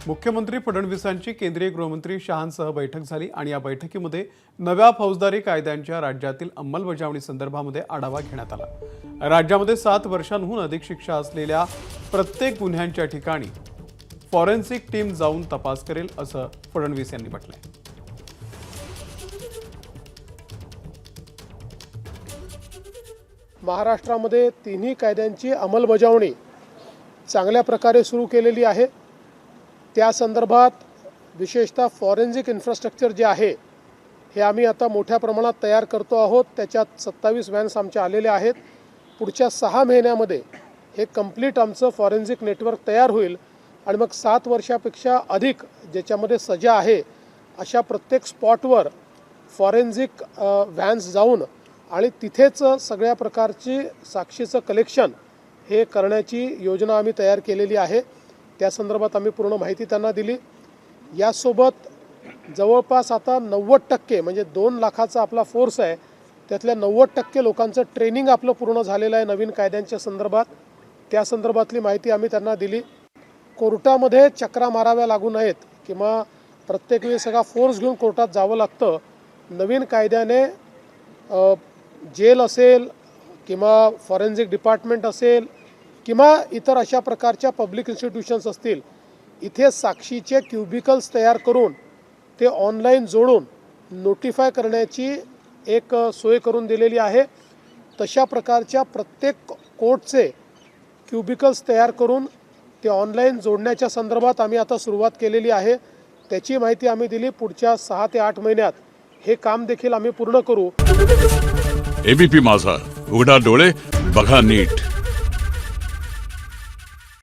मुख्यमंत्री फडणवीसांची केंद्रीय गृहमंत्री शहांसह बैठक झाली आणि या बैठकीमध्ये नव्या फौजदारी कायद्यांच्या राज्यातील अंमलबजावणी संदर्भामध्ये आढावा घेण्यात आला। राज्यामध्ये 7 वर्षांहून अधिक शिक्षा असलेल्या प्रत्येक गुन्ह्यांच्या ठिकाणी फॉरेन्सिक टीम जाऊन तपास करेल असं फडणवीस यांनी म्हटलंय। महाराष्ट्रामध्ये तिन्ही कायद्यांची अंमलबजावणी चांगल्या प्रकारे सुरू केलेली आहे। त्या संदर्भात विशेषतः फॉरेन्सिक इन्फ्रास्ट्रक्चर जे आहे हे आम्ही आता मोठ्या प्रमाणात तयार करतो आहोत। त्याच्यात 27 व्हॅन्स आमच्या आलेल्या आहेत। पुढच्या 6 महिन्यामध्ये हे कंप्लीट आमचं फॉरेन्सिक नेटवर्क तयार होईल आणि मग 7 वर्षापेक्षा अधिक ज्याच्यामध्ये सजा आहे अशा प्रत्येक स्पॉटवर फॉरेन्सिक व्हॅन्स जाऊन आणि तिथेच सगळ्या प्रकारची साक्षीचं कलेक्शन हे करण्याची योजना आम्ही तयार केलेली आहे। त्या संदर्भात आम्ही पूर्ण माहिती त्यांना दिली। यासोबत जवळपास आता 90% म्हणजे 2 लाखाचा आपला फोर्स आहे, त्यातल्या 90% लोकांचं ट्रेनिंग आपलं पूर्ण झालेलं आहे नवीन कायद्यांच्या संदर्भात। त्या संदर्भातली माहिती आम्ही त्यांना दिली। कोर्टामध्ये चक्रा माराव्या लागू नयेत किंवा प्रत्येक वेळी सगळा फोर्स घेऊन कोर्टात जावं लागतं। नवीन कायद्याने जेल असेल किंवा फॉरेन्सिक डिपार्टमेंट असेल किंवा इतर अशा प्रकारच्या पब्लिक इन्स्टिट्यूशन्स असतील, इथे साक्षीचे क्युबिकल्स तयार करून ते ऑनलाईन जोडून नोटिफाय करण्याची एक सोय करून दिलेली आहे। तशा प्रकारच्या प्रत्येक कोर्टचे क्युबिकल्स तयार करून ते ऑनलाईन जोडण्याच्या संदर्भात आम्ही आता सुरुवात केलेली आहे। त्याची माहिती आम्ही दिली। पुढच्या 6 ते 8 महिन्यात हे काम देखील आम्ही पूर्ण करू। एबीपी माझा, उघडा डोळे बघा नीट।